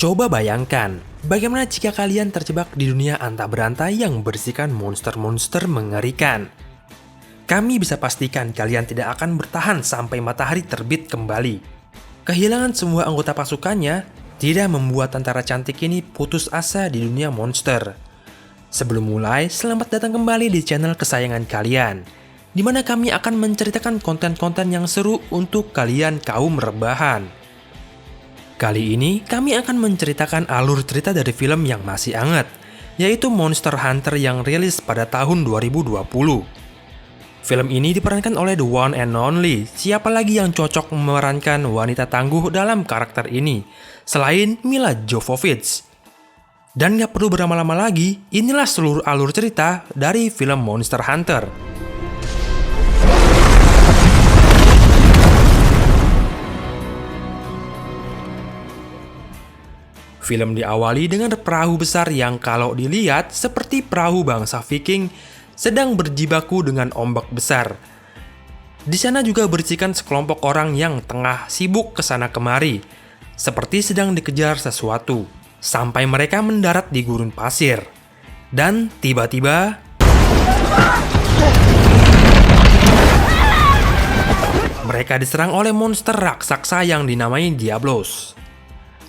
Coba bayangkan, bagaimana jika kalian terjebak di dunia antah berantah yang berisikan monster-monster mengerikan. Kami bisa pastikan kalian tidak akan bertahan sampai matahari terbit kembali. Kehilangan semua anggota pasukannya tidak membuat tentara cantik ini putus asa di dunia monster. Sebelum mulai, selamat datang kembali di channel kesayangan kalian, di mana kami akan menceritakan konten-konten yang seru untuk kalian kaum rebahan. Kali ini, kami akan menceritakan alur cerita dari film yang masih hangat, yaitu Monster Hunter yang rilis pada tahun 2020. Film ini diperankan oleh the one and only, siapa lagi yang cocok memerankan wanita tangguh dalam karakter ini, selain Milla Jovovich. Dan gak perlu berlama-lama lagi, inilah seluruh alur cerita dari film Monster Hunter. Film diawali dengan perahu besar yang kalau dilihat seperti perahu bangsa Viking sedang berjibaku dengan ombak besar. Di sana juga berisikan sekelompok orang yang tengah sibuk kesana kemari, seperti sedang dikejar sesuatu, sampai mereka mendarat di gurun pasir. Dan tiba-tiba mereka diserang oleh monster raksasa yang dinamai Diablos.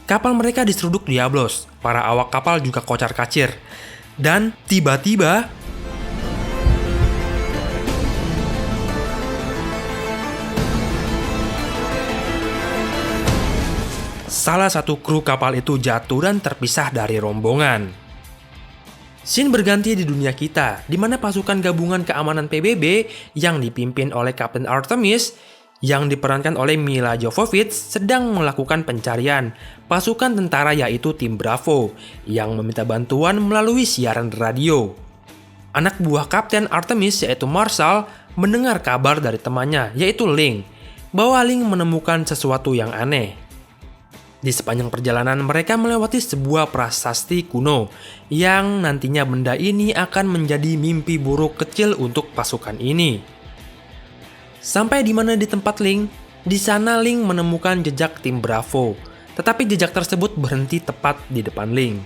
Kapal mereka diseruduk Diablos, para awak kapal juga kocar-kacir. Dan tiba-tiba salah satu kru kapal itu jatuh dan terpisah dari rombongan. Scene berganti di dunia kita, di mana pasukan gabungan keamanan PBB yang dipimpin oleh Kapten Artemis yang diperankan oleh Milla Jovovich sedang melakukan pencarian pasukan tentara, yaitu tim Bravo yang meminta bantuan melalui siaran radio. Anak buah Kapten Artemis yaitu Marshall mendengar kabar dari temannya yaitu Link bahwa Link menemukan sesuatu yang aneh. Di sepanjang perjalanan mereka melewati sebuah prasasti kuno yang nantinya benda ini akan menjadi mimpi buruk kecil untuk pasukan ini. Sampai di mana di tempat Link, di sana Link menemukan jejak tim Bravo, tetapi jejak tersebut berhenti tepat di depan Link.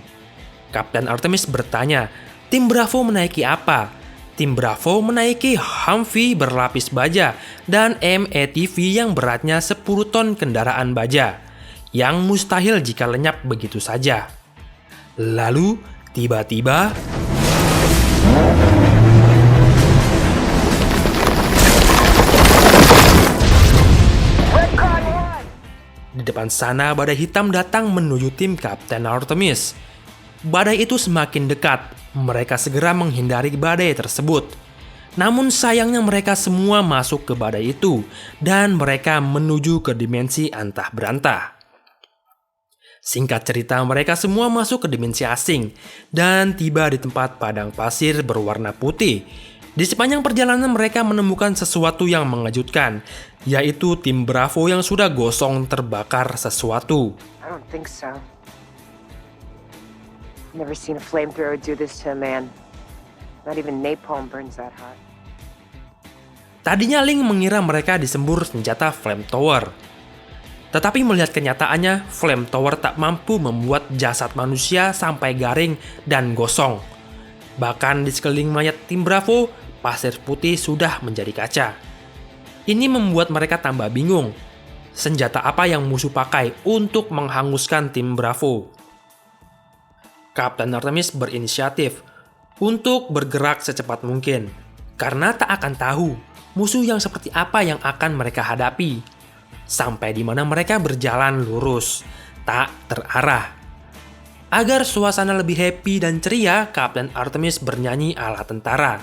Kapten Artemis bertanya, tim Bravo menaiki apa? Tim Bravo menaiki Humvee berlapis baja dan METV yang beratnya 10 ton kendaraan baja, yang mustahil jika lenyap begitu saja. Lalu, tiba-tiba di depan sana badai hitam datang menuju tim Kapten Artemis. Badai itu semakin dekat, mereka segera menghindari badai tersebut. Namun sayangnya mereka semua masuk ke badai itu, dan mereka menuju ke dimensi antah berantah. Singkat cerita, mereka semua masuk ke dimensi asing, dan tiba di tempat padang pasir berwarna putih. Di sepanjang perjalanan mereka menemukan sesuatu yang mengejutkan, yaitu tim Bravo yang sudah gosong terbakar sesuatu. I don't think so. Never seen a flamethrower do this to a man. Not even napalm burns that hot. Tadinya Link mengira mereka disembur senjata flamethrower. Tetapi melihat kenyataannya, flamethrower tak mampu membuat jasad manusia sampai garing dan gosong. Bahkan di sekeliling mayat tim Bravo, pasir putih sudah menjadi kaca. Ini membuat mereka tambah bingung. Senjata apa yang musuh pakai untuk menghanguskan tim Bravo? Kapten Artemis berinisiatif untuk bergerak secepat mungkin, karena tak akan tahu musuh yang seperti apa yang akan mereka hadapi. Sampai di mana mereka berjalan lurus, tak terarah. Agar suasana lebih happy dan ceria, Kapten Artemis bernyanyi ala tentara,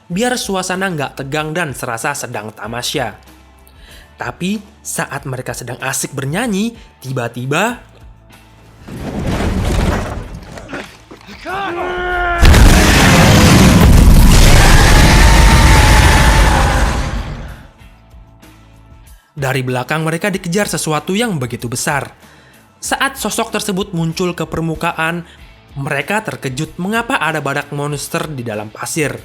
biar suasana nggak tegang dan serasa sedang tamasya. Tapi saat mereka sedang asik bernyanyi, tiba-tiba dari belakang mereka dikejar sesuatu yang begitu besar. Saat sosok tersebut muncul ke permukaan, mereka terkejut mengapa ada badak monster di dalam pasir.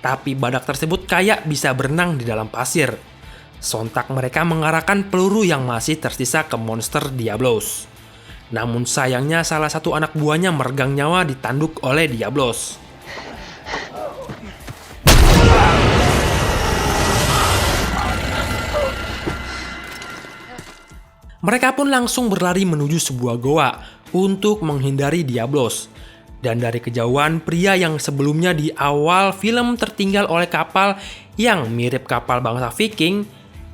Tapi badak tersebut kayak bisa berenang di dalam pasir. Sontak mereka mengarahkan peluru yang masih tersisa ke monster Diablos. Namun sayangnya salah satu anak buahnya meregang nyawa ditanduk oleh Diablos. Mereka pun langsung berlari menuju sebuah goa untuk menghindari Diablos. Dan dari kejauhan, pria yang sebelumnya di awal film tertinggal oleh kapal yang mirip kapal bangsa Viking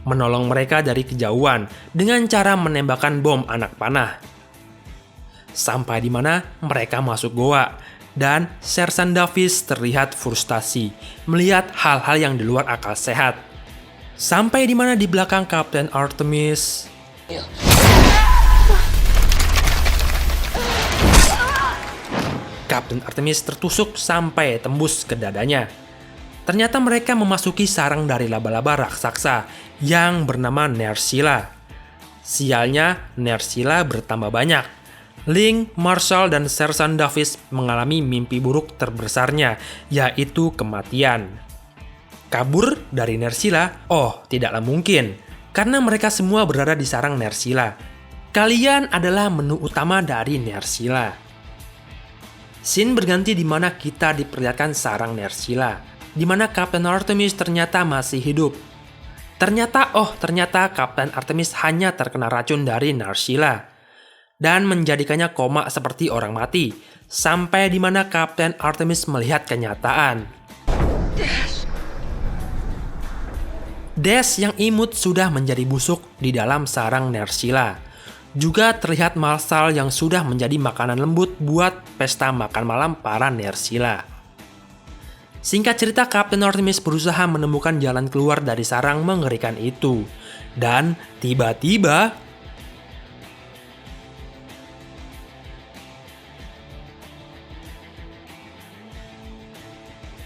menolong mereka dari kejauhan dengan cara menembakkan bom anak panah. Sampai di mana mereka masuk goa dan Sersan Davis terlihat frustasi melihat hal-hal yang di luar akal sehat. Sampai di mana di belakang Kapten Artemis Kapten Artemis tertusuk sampai tembus ke dadanya. Ternyata mereka memasuki sarang dari laba-laba raksasa yang bernama Nerscylla. Sialnya, Nerscylla bertambah banyak. Link, Marshall, dan Sersan Davis mengalami mimpi buruk terbesarnya, yaitu kematian. Kabur dari Nerscylla? Oh, tidaklah mungkin. Karena mereka semua berada di sarang Nerscylla. Kalian adalah menu utama dari Nerscylla. Scene berganti di mana kita diperlihatkan sarang Nerscylla, di mana Kapten Artemis ternyata masih hidup. Ternyata Kapten Artemis hanya terkena racun dari Nerscylla dan menjadikannya koma seperti orang mati, sampai di mana Kapten Artemis melihat kenyataan. Des yang imut sudah menjadi busuk di dalam sarang Nerscylla. Juga terlihat Marshall yang sudah menjadi makanan lembut buat pesta makan malam para Nerscylla. Singkat cerita, Kapten Artemis berusaha menemukan jalan keluar dari sarang mengerikan itu. Dan tiba-tiba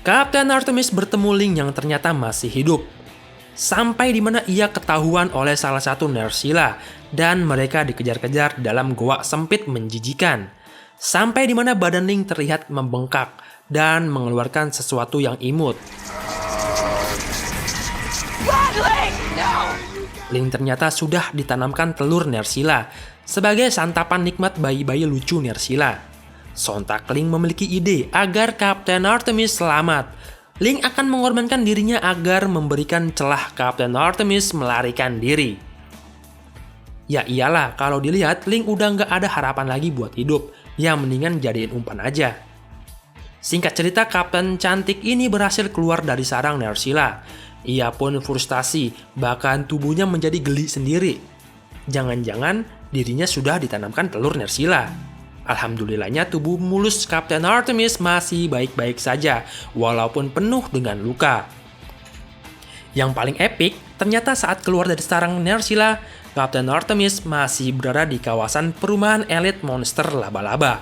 Kapten Artemis bertemu Link yang ternyata masih hidup. Sampai di mana ia ketahuan oleh salah satu Nerscylla dan mereka dikejar-kejar dalam goa sempit menjijikan. Sampai di mana badan Link terlihat membengkak dan mengeluarkan sesuatu yang imut. Link ternyata sudah ditanamkan telur Nerscylla sebagai santapan nikmat bayi-bayi lucu Nerscylla. Sontak Link memiliki ide agar Kapten Artemis selamat. Link akan mengorbankan dirinya agar memberikan celah Kapten Artemis melarikan diri. Ya iyalah, kalau dilihat Link udah nggak ada harapan lagi buat hidup, yang mendingan jadiin umpan aja. Singkat cerita, Kapten cantik ini berhasil keluar dari sarang Nerscylla. Ia pun frustasi, bahkan tubuhnya menjadi geli sendiri. Jangan-jangan dirinya sudah ditanamkan telur Nerscylla. Alhamdulillahnya tubuh mulus Kapten Artemis masih baik-baik saja, walaupun penuh dengan luka. Yang paling epik, ternyata saat keluar dari sarang Nerscylla, Kapten Artemis masih berada di kawasan perumahan elit monster laba-laba.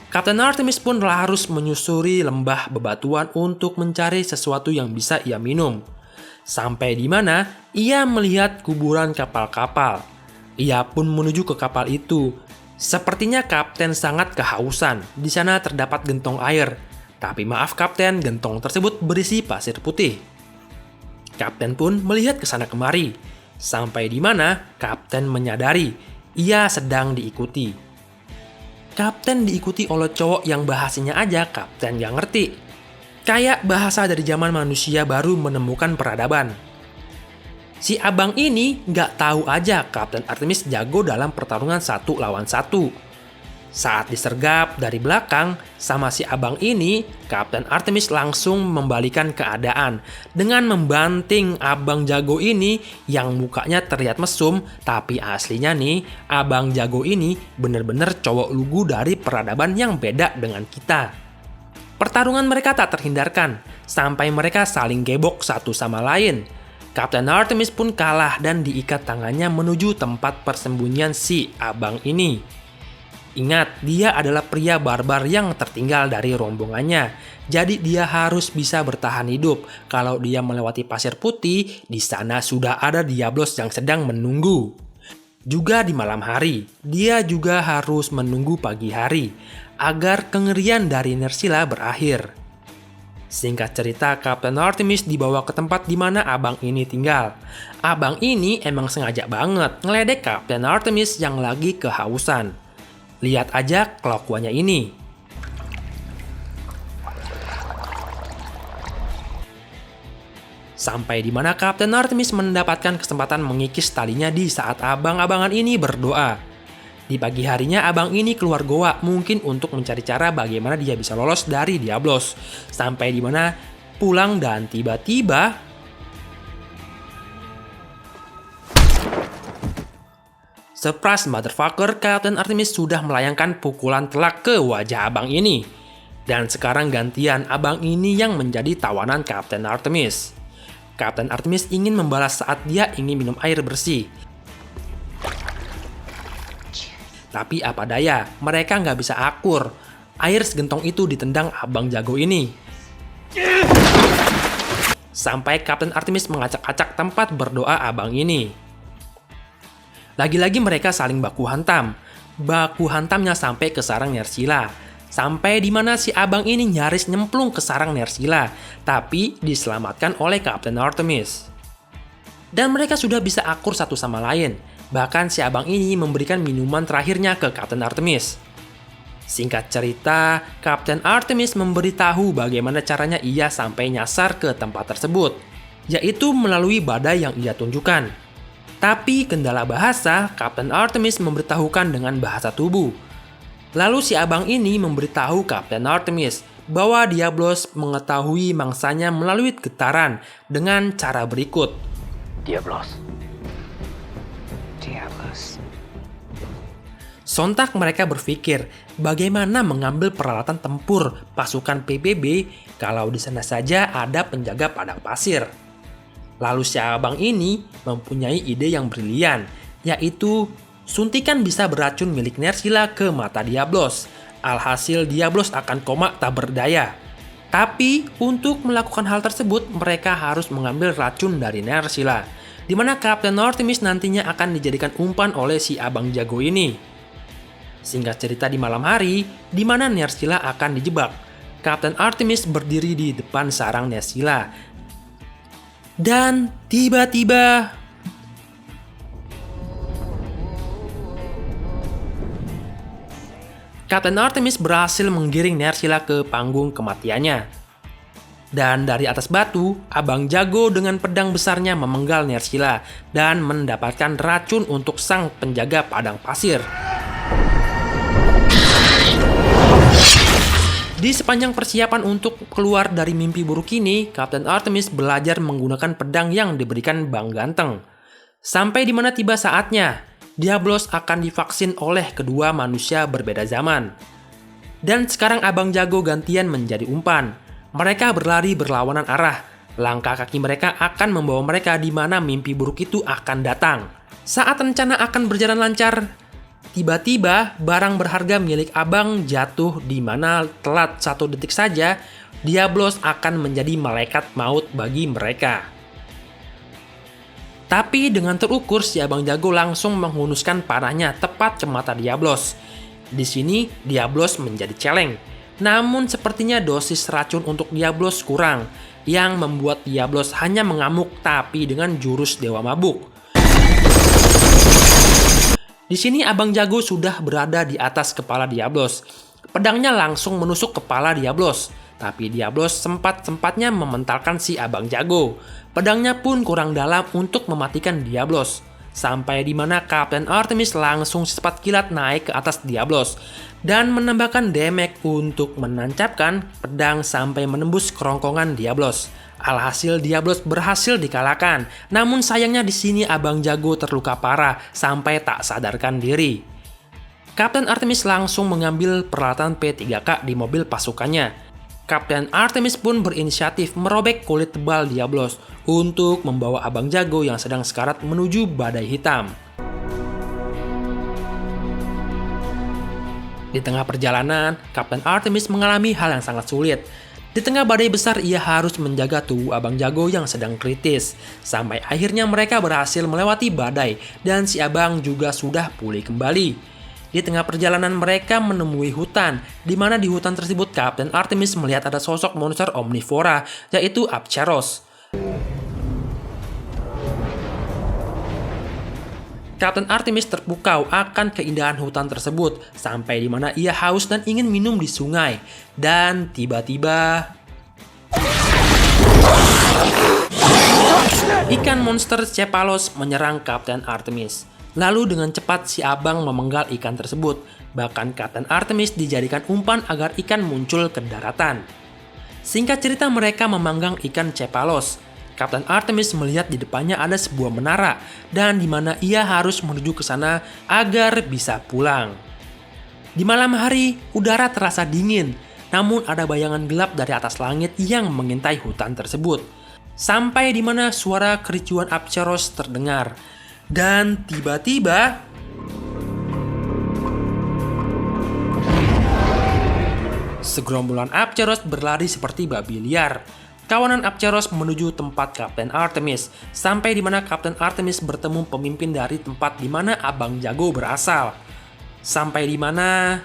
Kapten Artemis pun harus menyusuri lembah bebatuan untuk mencari sesuatu yang bisa ia minum. Sampai di mana ia melihat kuburan kapal-kapal. Ia pun menuju ke kapal itu. Sepertinya Kapten sangat kehausan. Di sana terdapat gentong air. Tapi maaf Kapten, gentong tersebut berisi pasir putih. Kapten pun melihat ke sana kemari. Sampai di mana Kapten menyadari ia sedang diikuti. Kapten diikuti oleh cowok yang bahasanya aja Kapten gak ngerti. Kayak bahasa dari zaman manusia baru menemukan peradaban. Si abang ini nggak tahu aja Kapten Artemis jago dalam pertarungan 1 lawan 1. Saat disergap dari belakang sama si abang ini, Kapten Artemis langsung membalikan keadaan dengan membanting abang jago ini yang mukanya terlihat mesum, tapi aslinya nih, abang jago ini bener-bener cowok lugu dari peradaban yang beda dengan kita. Pertarungan mereka tak terhindarkan, sampai mereka saling gebok satu sama lain. Kapten Artemis pun kalah dan diikat tangannya menuju tempat persembunyian si abang ini. Ingat, dia adalah pria barbar yang tertinggal dari rombongannya. Jadi dia harus bisa bertahan hidup. Kalau dia melewati pasir putih, di sana sudah ada Diablos yang sedang menunggu. Juga di malam hari, dia juga harus menunggu pagi hari agar kengerian dari Nerscylla berakhir. Singkat cerita, Kapten Artemis dibawa ke tempat di mana abang ini tinggal. Abang ini emang sengaja banget ngeledek Kapten Artemis yang lagi kehausan. Lihat aja kelakuannya ini. Sampai di mana Kapten Artemis mendapatkan kesempatan mengikis talinya di saat abang-abangan ini berdoa. Di pagi harinya abang ini keluar goa mungkin untuk mencari cara bagaimana dia bisa lolos dari Diablos. Sampai di mana pulang dan tiba-tiba surprise motherfucker, Kapten Artemis sudah melayangkan pukulan telak ke wajah abang ini. Dan sekarang gantian abang ini yang menjadi tawanan Kapten Artemis. Kapten Artemis ingin membalas saat dia ingin minum air bersih. Tapi apa daya, mereka nggak bisa akur. Air segentong itu ditendang abang jago ini. Sampai Kapten Artemis mengacak-acak tempat berdoa abang ini. Lagi-lagi mereka saling baku hantam. Baku hantamnya sampai ke sarang Nerscylla. Sampai di mana si abang ini nyaris nyemplung ke sarang Nerscylla, tapi diselamatkan oleh Kapten Artemis. Dan mereka sudah bisa akur satu sama lain. Bahkan si abang ini memberikan minuman terakhirnya ke Kapten Artemis. Singkat cerita, Kapten Artemis memberitahu bagaimana caranya ia sampai nyasar ke tempat tersebut, yaitu melalui badai yang ia tunjukkan. Tapi kendala bahasa, Kapten Artemis memberitahukan dengan bahasa tubuh. Lalu si abang ini memberitahu Kapten Artemis bahwa Diablos mengetahui mangsanya melalui getaran dengan cara berikut. Diablos. Sontak mereka berpikir bagaimana mengambil peralatan tempur pasukan PBB kalau di sana saja ada penjaga padang pasir. Lalu si abang ini mempunyai ide yang brilian, yaitu suntikan bisa beracun milik Nerscylla ke mata Diablos. Alhasil Diablos akan koma tak berdaya. Tapi untuk melakukan hal tersebut mereka harus mengambil racun dari Nerscylla, di mana Kapten Artemis nantinya akan dijadikan umpan oleh si abang jago ini. Singkat cerita, di malam hari, di mana Nerscylla akan dijebak, Kapten Artemis berdiri di depan sarang Nerscylla. Dan tiba-tiba Kapten Artemis berhasil menggiring Nerscylla ke panggung kematiannya. Dan dari atas batu, abang jago dengan pedang besarnya memenggal Nerscylla dan mendapatkan racun untuk sang penjaga padang pasir. Di sepanjang persiapan untuk keluar dari mimpi buruk ini, Kapten Artemis belajar menggunakan pedang yang diberikan Bang Ganteng. Sampai di mana tiba saatnya, Diablos akan divaksin oleh kedua manusia berbeda zaman. Dan sekarang abang jago gantian menjadi umpan. Mereka berlari berlawanan arah. Langkah kaki mereka akan membawa mereka di mana mimpi buruk itu akan datang. Saat rencana akan berjalan lancar, tiba-tiba barang berharga milik abang jatuh di mana telat 1 detik saja, Diablos akan menjadi malaikat maut bagi mereka. Tapi dengan terukur, si abang jago langsung menghunuskan panahnya tepat ke mata Diablos. Di sini Diablos menjadi celeng. Namun sepertinya dosis racun untuk Diablos kurang, yang membuat Diablos hanya mengamuk tapi dengan jurus Dewa Mabuk. Di sini abang jago sudah berada di atas kepala Diablos. Pedangnya langsung menusuk kepala Diablos. Tapi Diablos sempat-sempatnya mementalkan si abang jago. Pedangnya pun kurang dalam untuk mematikan Diablos. Sampai di mana Kapten Artemis langsung secepat kilat naik ke atas Diablos. Dan menambahkan damage untuk menancapkan pedang sampai menembus kerongkongan Diablos. Alhasil Diablos berhasil dikalahkan. Namun sayangnya di sini abang jago terluka parah sampai tak sadarkan diri. Kapten Artemis langsung mengambil peralatan P3K di mobil pasukannya. Kapten Artemis pun berinisiatif merobek kulit tebal Diablos untuk membawa abang jago yang sedang sekarat menuju badai hitam. Di tengah perjalanan, Kapten Artemis mengalami hal yang sangat sulit. Di tengah badai besar, ia harus menjaga tubuh abang jago yang sedang kritis. Sampai akhirnya mereka berhasil melewati badai dan si abang juga sudah pulih kembali. Di Di tengah perjalanan mereka menemui hutan, di mana di hutan tersebut Kapten Artemis melihat ada sosok monster omnivora, yaitu Apcheros. Kapten Artemis terpukau akan keindahan hutan tersebut, sampai di mana ia haus dan ingin minum di sungai. Dan tiba-tiba ikan monster Cepalos menyerang Kapten Artemis. Lalu dengan cepat si abang memenggal ikan tersebut. Bahkan Kapten Artemis dijadikan umpan agar ikan muncul ke daratan. Singkat cerita, mereka memanggang ikan Cepalos. Kapten Artemis melihat di depannya ada sebuah menara dan di mana ia harus menuju ke sana agar bisa pulang. Di malam hari, udara terasa dingin, namun ada bayangan gelap dari atas langit yang mengintai hutan tersebut. Sampai di mana suara kericuan Apcheros terdengar. Dan tiba-tiba segerombolan Apcheros berlari seperti babi liar. Kawanan Apcheros menuju tempat Kapten Artemis, sampai di mana Kapten Artemis bertemu pemimpin dari tempat di mana Abang Jago berasal. Sampai di mana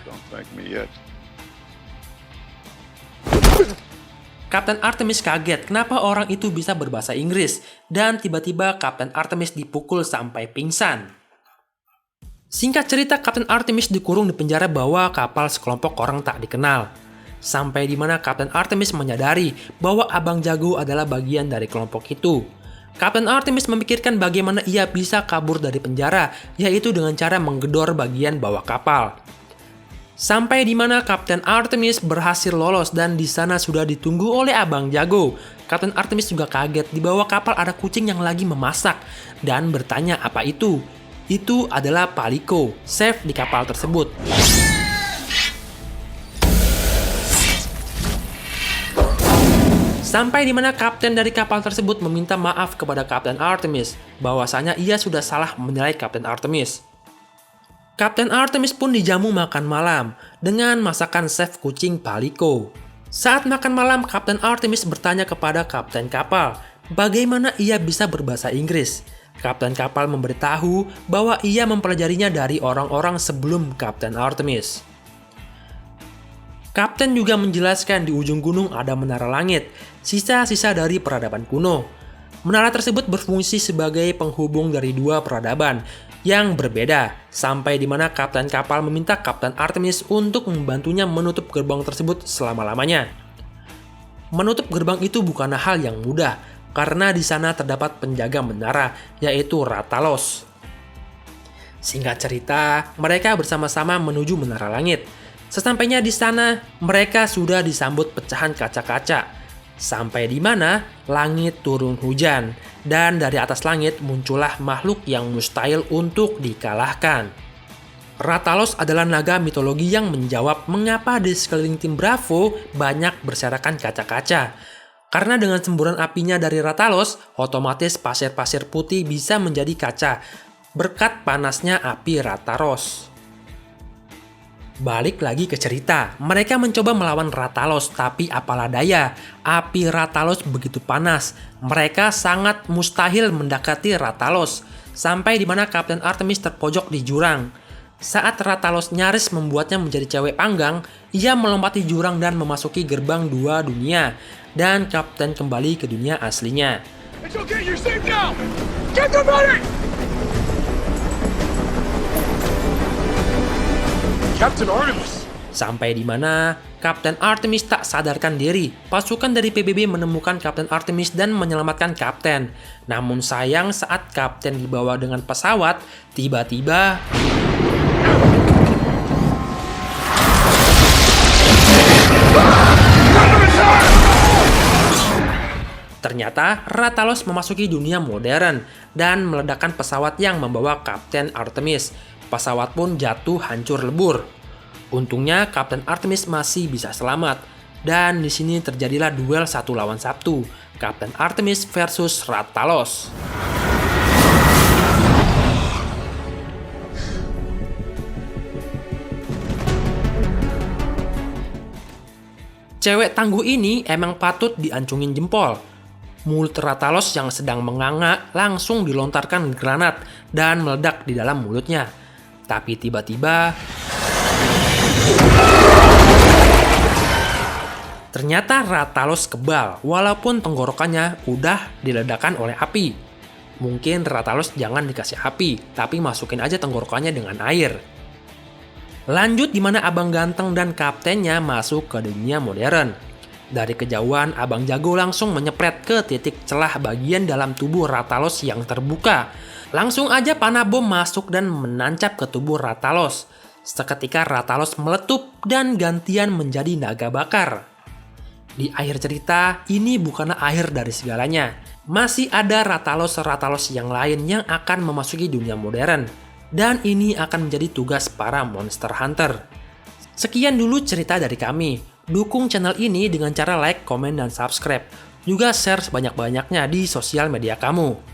Kapten Artemis kaget kenapa orang itu bisa berbahasa Inggris, dan tiba-tiba Kapten Artemis dipukul sampai pingsan. Singkat cerita, Kapten Artemis dikurung di penjara bawah kapal sekelompok orang tak dikenal. Sampai di mana Kapten Artemis menyadari bahwa Abang Jago adalah bagian dari kelompok itu. Kapten Artemis memikirkan bagaimana ia bisa kabur dari penjara, yaitu dengan cara menggedor bagian bawah kapal. Sampai di mana Kapten Artemis berhasil lolos dan di sana sudah ditunggu oleh Abang Jago. Kapten Artemis juga kaget, di bawah kapal ada kucing yang lagi memasak dan bertanya apa itu. Itu adalah Paliko, chef di kapal tersebut. Sampai di mana kapten dari kapal tersebut meminta maaf kepada Kapten Artemis, bahwasanya ia sudah salah menilai Kapten Artemis. Kapten Artemis pun dijamu makan malam dengan masakan chef kucing Paliko. Saat makan malam, Kapten Artemis bertanya kepada kapten kapal bagaimana ia bisa berbahasa Inggris. Kapten kapal memberitahu bahwa ia mempelajarinya dari orang-orang sebelum Kapten Artemis. Kapten juga menjelaskan di ujung gunung ada menara langit, sisa-sisa dari peradaban kuno. Menara tersebut berfungsi sebagai penghubung dari dua peradaban yang berbeda, sampai di mana kapten kapal meminta Kapten Artemis untuk membantunya menutup gerbang tersebut selama-lamanya. Menutup gerbang itu bukanlah hal yang mudah, karena di sana terdapat penjaga menara, yaitu Ratalos. Singkat cerita, mereka bersama-sama menuju menara langit. Sesampainya di sana, mereka sudah disambut pecahan kaca-kaca. Sampai di mana langit turun hujan, dan dari atas langit muncullah makhluk yang mustahil untuk dikalahkan. Ratalos adalah naga mitologi yang menjawab mengapa di sekeliling tim Bravo banyak berserakan kaca-kaca. Karena dengan semburan apinya dari Ratalos, otomatis pasir-pasir putih bisa menjadi kaca berkat panasnya api Ratalos. Balik lagi ke cerita, mereka mencoba melawan Ratalos, tapi apalah daya, api Ratalos begitu panas. Mereka sangat mustahil mendekati Ratalos, sampai di mana Kapten Artemis terpojok di jurang. Saat Ratalos nyaris membuatnya menjadi cewek panggang, ia melompati jurang dan memasuki gerbang dua dunia, dan Kapten kembali ke dunia aslinya. It's okay, you're safe now! Get the money! Captain Artemis! Sampai di mana Kapten Artemis tak sadarkan diri, pasukan dari PBB menemukan Kapten Artemis dan menyelamatkan Kapten. Namun sayang saat Kapten dibawa dengan pesawat, tiba-tiba ternyata Ratalos memasuki dunia modern dan meledakkan pesawat yang membawa Kapten Artemis. Pesawat pun jatuh hancur lebur. Untungnya Kapten Artemis masih bisa selamat. Dan di sini terjadilah duel 1 lawan 1, Kapten Artemis versus Ratalos. Cewek tangguh ini emang patut diancungin jempol. Mulut Ratalos yang sedang menganga langsung dilontarkan granat dan meledak di dalam mulutnya. Tapi tiba-tiba Ternyata Rathalos kebal, walaupun tenggorokannya udah diledakkan oleh api. Mungkin Rathalos jangan dikasih api, tapi masukin aja tenggorokannya dengan air. Lanjut di mana Abang Ganteng dan kaptennya masuk ke dunia modern. Dari kejauhan, Abang Jago langsung menyepret ke titik celah bagian dalam tubuh Rathalos yang terbuka. Langsung aja panah bom masuk dan menancap ke tubuh Rathalos. Seketika Rathalos meletup dan gantian menjadi naga bakar. Di akhir cerita, ini bukanlah akhir dari segalanya. Masih ada Rathalos yang lain yang akan memasuki dunia modern. Dan ini akan menjadi tugas para Monster Hunter. Sekian dulu cerita dari kami. Dukung channel ini dengan cara like, komen, dan subscribe. Juga share sebanyak-banyaknya di sosial media kamu.